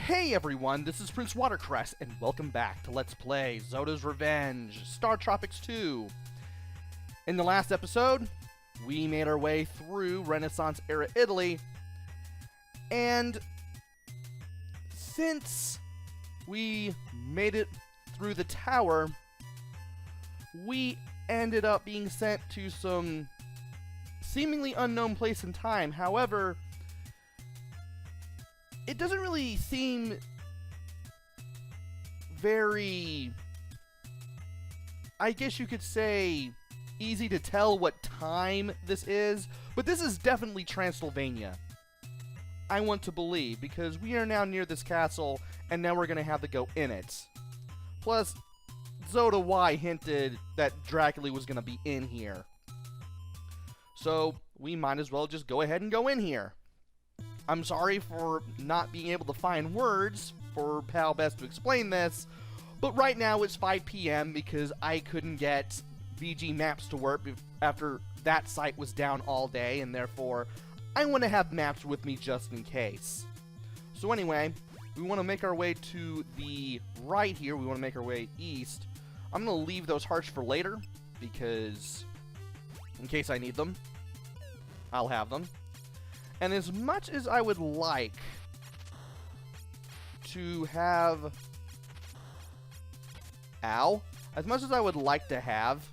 Hey everyone, this is PrinceWatercress, and welcome back to Let's Play Zoda's Revenge, StarTropics 2. In the last episode, we made our way through Renaissance-era Italy, and since we made it through the tower, we ended up being sent to some seemingly unknown place in time. However, it doesn't really seem very, I guess you could say, easy to tell what time this is, but this is definitely Transylvania. I want to believe, because we are now near this castle, and now we're going to have to go in it. Plus, Zoda Y hinted that Dracula was going to be in here. So, we might as well just go ahead and go in here. I'm sorry for not being able to find words for how best to explain this, but right now it's 5 p.m. because I couldn't get VG Maps to work after that site was down all day, and therefore I want to have maps with me just in case. So anyway, we want to make our way to the right here. We want to make our way east. I'm going to leave those hearts for later because in case I need them, I'll have them. And as much as I would like to have... As much as I would like to have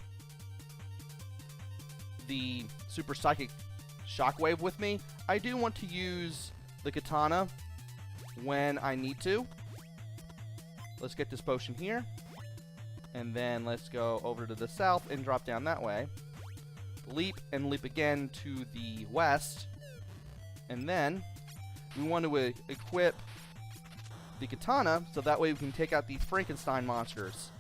the Super Psychic Shockwave with me, I do want to use the katana when I need to. Let's get this potion here. And then let's go over to the south and drop down that way. Leap and leap again to the west. And then, we want to equip the katana, so that way we can take out these Frankenstein monsters.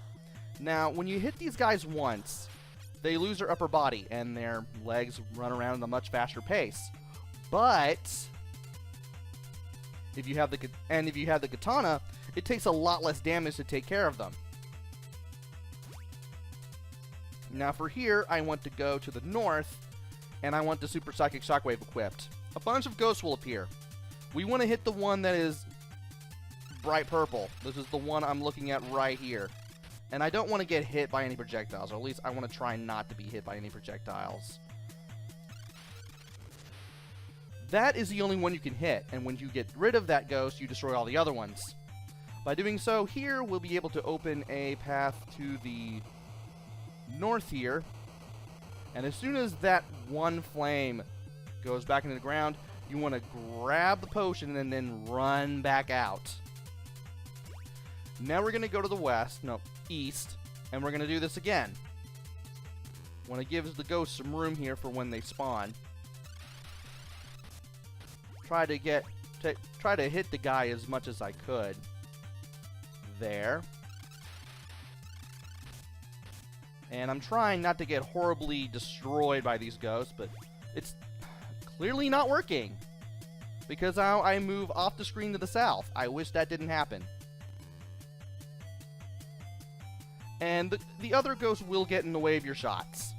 Now, when you hit these guys once, they lose their upper body, and their legs run around at a much faster pace. But, if you have the katana, it takes a lot less damage to take care of them. Now for here, I want to go to the north, and I want the Super Psychic Shockwave equipped. A bunch of ghosts will appear. We want to hit the one that is bright purple. This is the one I'm looking at right here. And I don't want to get hit by any projectiles, or at least I want to try not to be hit by any projectiles. That is the only one you can hit, and when you get rid of that ghost, you destroy all the other ones. By doing so, here we'll be able to open a path to the north here. And as soon as that one flame goes back into the ground, you want to grab the potion and then run back out. Now we're going to go to the east, and we're going to do this again. Want to give the ghosts some room here for when they spawn. Try to hit the guy as much as I could. There. And I'm trying not to get horribly destroyed by these ghosts, but it's clearly not working. Because now I move off the screen to the south. I wish that didn't happen. And the other ghost will get in the way of your shots.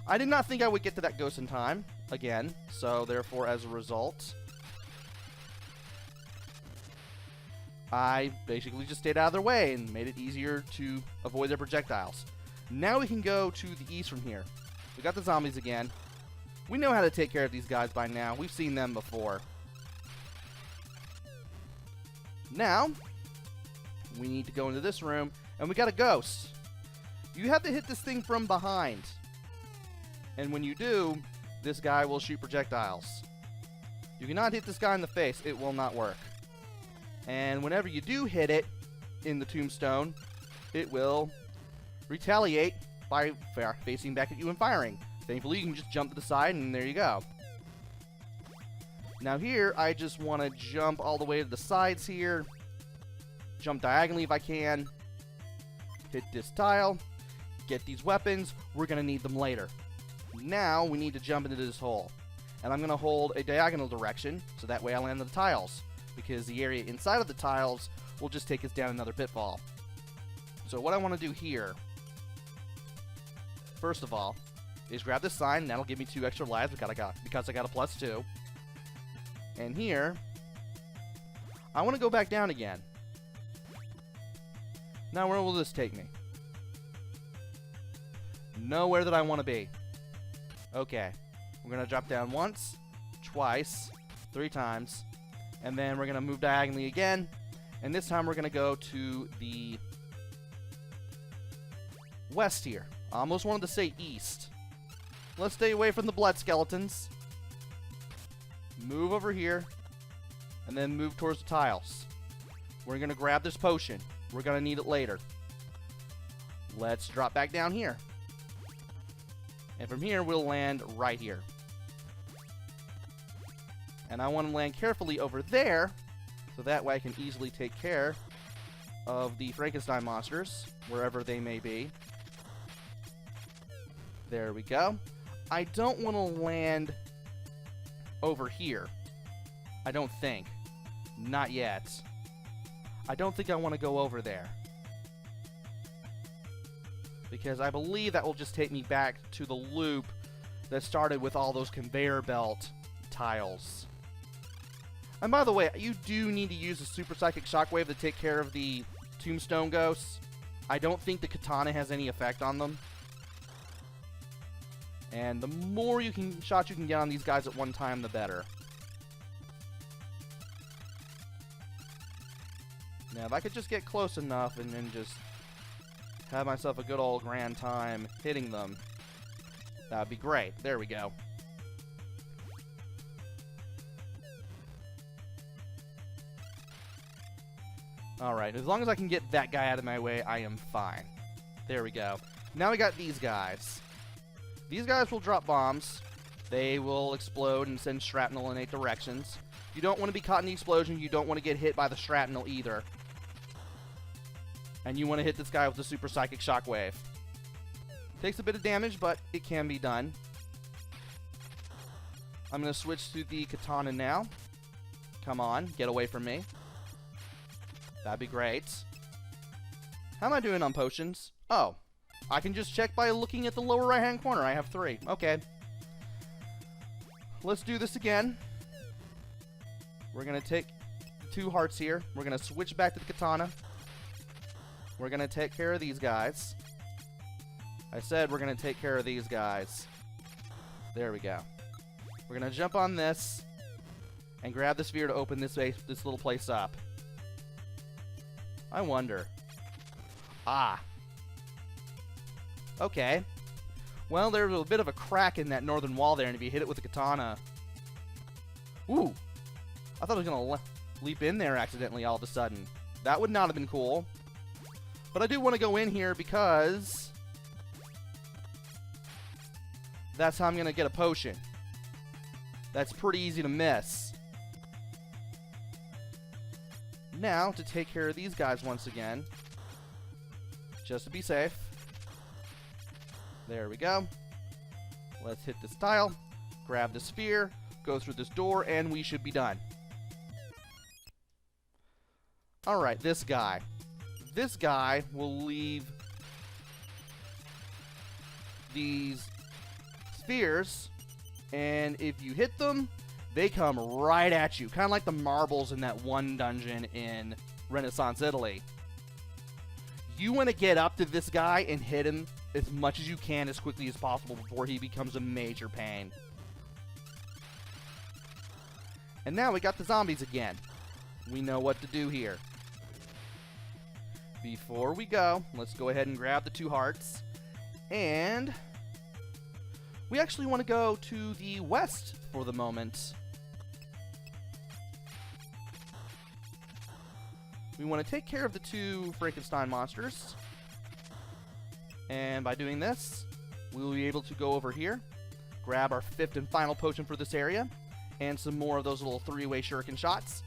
I did not think I would get to that ghost in time, again, so therefore as a result, I basically just stayed out of their way and made it easier to avoid their projectiles. Now we can go to the east from here. We got the zombies again. We know how to take care of these guys by now. We've seen them before. Now, we need to go into this room, and we got a ghost. You have to hit this thing from behind. And when you do, this guy will shoot projectiles. You cannot hit this guy in the face. It will not work. And whenever you do hit it in the tombstone, it will retaliate by facing back at you and firing. Thankfully, you can just jump to the side, and there you go. Now here, I just want to jump all the way to the sides here. Jump diagonally if I can. Hit this tile. Get these weapons. We're going to need them later. Now, we need to jump into this hole. And I'm going to hold a diagonal direction, so that way I land on the tiles. Because the area inside of the tiles will just take us down another pitfall. So what I want to do here, first of all, is grab this sign, and that'll give me 2 extra lives because I got a +2. And here, I want to go back down again. Now, where will this take me? Nowhere that I want to be. Okay. We're going to drop down once, twice, 3 times, and then we're going to move diagonally again, and this time we're going to go to the west here. I almost wanted to say east. Let's stay away from the blood skeletons. Move over here, and then move towards the tiles. We're going to grab this potion. We're going to need it later. Let's drop back down here. And from here, we'll land right here. And I want to land carefully over there, so that way I can easily take care of the Frankenstein monsters, wherever they may be. There we go. I don't want to land over here. I don't think. Not yet. I don't think I want to go over there, because I believe that will just take me back to the loop that started with all those conveyor belt tiles. And by the way, you do need to use a super psychic shockwave to take care of the tombstone ghosts. I don't think the katana has any effect on them. And the more shots you can get on these guys at one time, the better. Now, if I could just get close enough and then just have myself a good old grand time hitting them, that would be great. There we go. Alright, as long as I can get that guy out of my way, I am fine. There we go. Now we got these guys. These guys will drop bombs. They will explode and send shrapnel in 8 directions. You don't want to be caught in the explosion. You don't want to get hit by the shrapnel either. And you want to hit this guy with the super psychic shockwave. Takes a bit of damage, but it can be done. I'm going to switch to the katana now. Come on, get away from me. That'd be great. How am I doing on potions? Oh, I can just check by looking at the lower right-hand corner. I have 3. Okay. Let's do this again. We're going to take 2 hearts here. We're going to switch back to the katana. We're going to take care of these guys. I said we're going to take care of these guys. There we go. We're going to jump on this and grab the sphere to open this little place up. I wonder. Ah. Okay. Well, there's a bit of a crack in that northern wall there, and if you hit it with a katana... Ooh. I thought I was going to leap in there accidentally all of a sudden. That would not have been cool. But I do want to go in here because that's how I'm going to get a potion. That's pretty easy to miss. Now, to take care of these guys once again, just to be safe. There we go. Let's hit this tile, grab the sphere, go through this door, and we should be done. Alright, this guy. This guy will leave these spheres, and if you hit them, they come right at you. Kind of like the marbles in that one dungeon in Renaissance Italy. You want to get up to this guy and hit him as much as you can as quickly as possible before he becomes a major pain. And now we got the zombies again. We know what to do here. Before we go, let's go ahead and grab the 2 hearts. And we actually want to go to the west for the moment. We want to take care of the 2 Frankenstein monsters. And by doing this, we will be able to go over here, grab our 5th and final potion for this area, and some more of those little 3-way shuriken shots.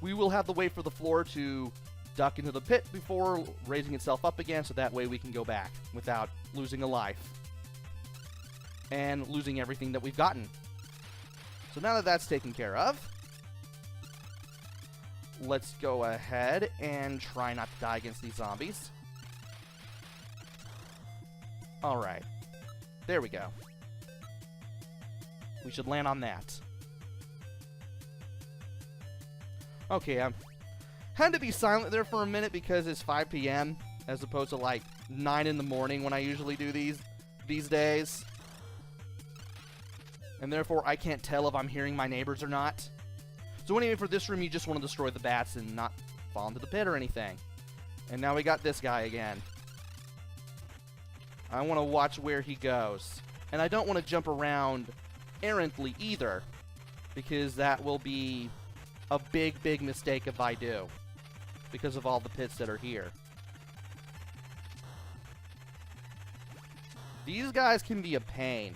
We will have to wait for the floor to duck into the pit before raising itself up again, so that way we can go back without losing a life and losing everything that we've gotten. So now that that's taken care of, let's go ahead and try not to die against these zombies. Alright. There we go. We should land on that. Okay, I had to be silent there for a minute because it's 5 p.m. as opposed to like 9 in the morning when I usually do these days. And therefore, I can't tell if I'm hearing my neighbors or not. So anyway, for this room, you just want to destroy the bats and not fall into the pit or anything. And now we got this guy again. I want to watch where he goes. And I don't want to jump around errantly either, because that will be a big, big mistake if I do, because of all the pits that are here. These guys can be a pain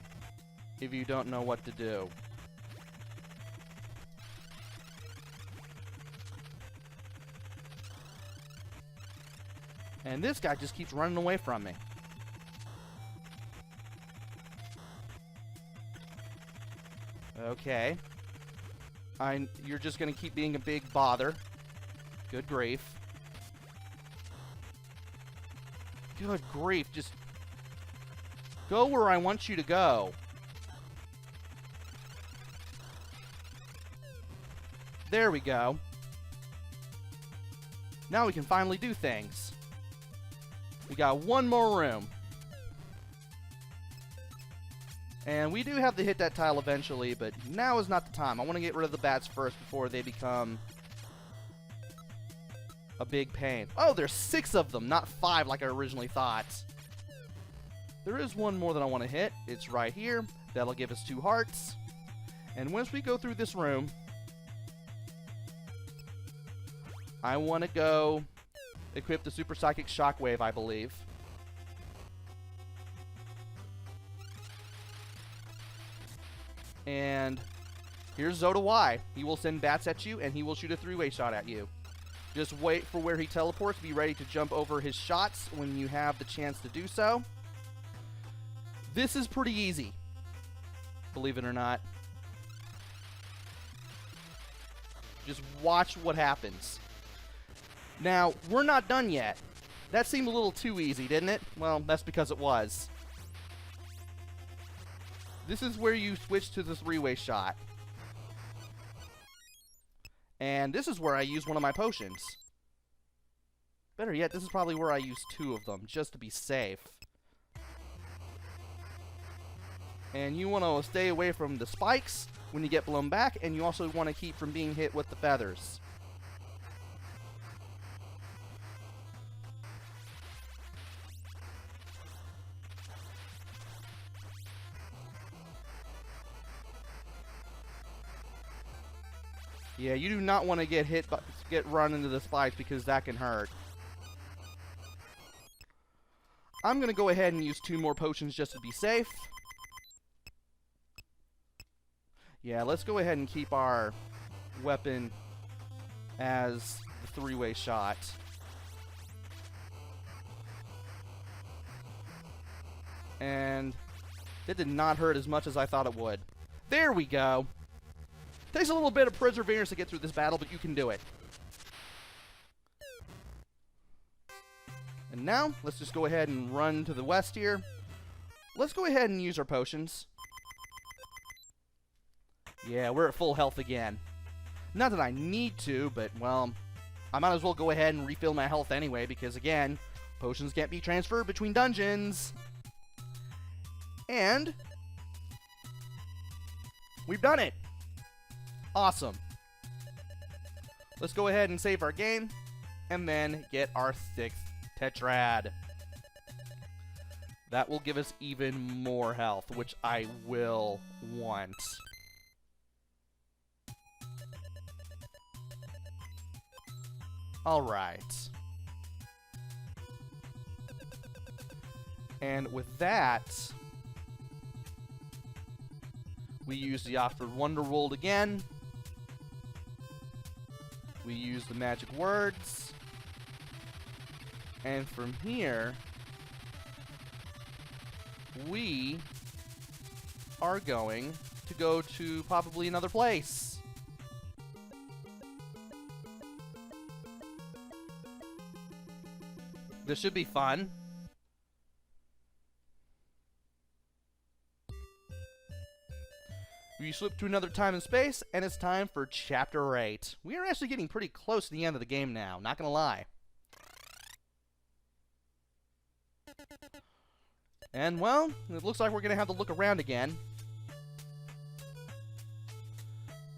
if you don't know what to do. And this guy just keeps running away from me. Okay. You're just going to keep being a big bother. Good grief. Good grief. Just go where I want you to go. There we go. Now we can finally do things. We got one more room. And we do have to hit that tile eventually, but now is not the time. I want to get rid of the bats first before they become a big pain. Oh, there's 6 of them, not 5 like I originally thought. There is one more that I want to hit. It's right here. That'll give us 2 hearts. And once we go through this room, I want to go equip the Super Psychic Shockwave, I believe. And here's Zoda Y. He will send bats at you, and he will shoot a 3-way shot at you. Just wait for where he teleports. Be ready to jump over his shots when you have the chance to do so. This is pretty easy, believe it or not. Just watch what happens. Now, we're not done yet. That seemed a little too easy, didn't it? Well, that's because it was. This is where you switch to the 3-way shot. And this is where I use one of my potions. Better yet, this is probably where I use 2 of them, just to be safe. And you want to stay away from the spikes when you get blown back, and you also want to keep from being hit with the feathers. Yeah, you do not want to get run into the spikes because that can hurt. I'm going to go ahead and use 2 more potions just to be safe. Yeah, let's go ahead and keep our weapon as the 3-way shot. And it did not hurt as much as I thought it would. There we go. Takes a little bit of perseverance to get through this battle, but you can do it. And now, let's just go ahead and run to the west here. Let's go ahead and use our potions. Yeah, we're at full health again. Not that I need to, but, well, I might as well go ahead and refill my health anyway, because, again, potions can't be transferred between dungeons. And we've done it. Awesome. Let's go ahead and save our game, and then get our 6th Tetrad. That will give us even more health, which I will want. Alright. And with that, we use the Oxford Wonder World again. We use the magic words. And from here, we are going to go to probably another place. This should be fun. We you slip to another time and space, and it's time for Chapter 8. We are actually getting pretty close to the end of the game now, not gonna lie. And, well, it looks like we're gonna have to look around again.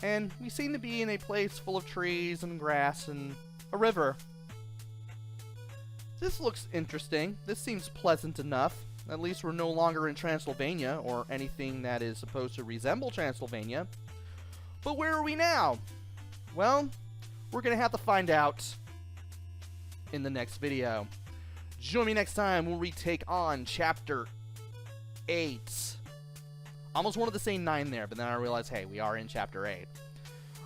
And we seem to be in a place full of trees and grass and a river. This looks interesting. This seems pleasant enough. At least we're no longer in Transylvania, or anything that is supposed to resemble Transylvania. But where are we now? Well, we're going to have to find out in the next video. Join me next time when we take on Chapter 8. Almost wanted to say 9 there, but then I realized, hey, we are in Chapter 8.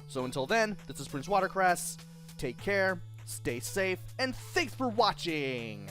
So until then, this is PrinceWatercress. Take care, stay safe, and thanks for watching!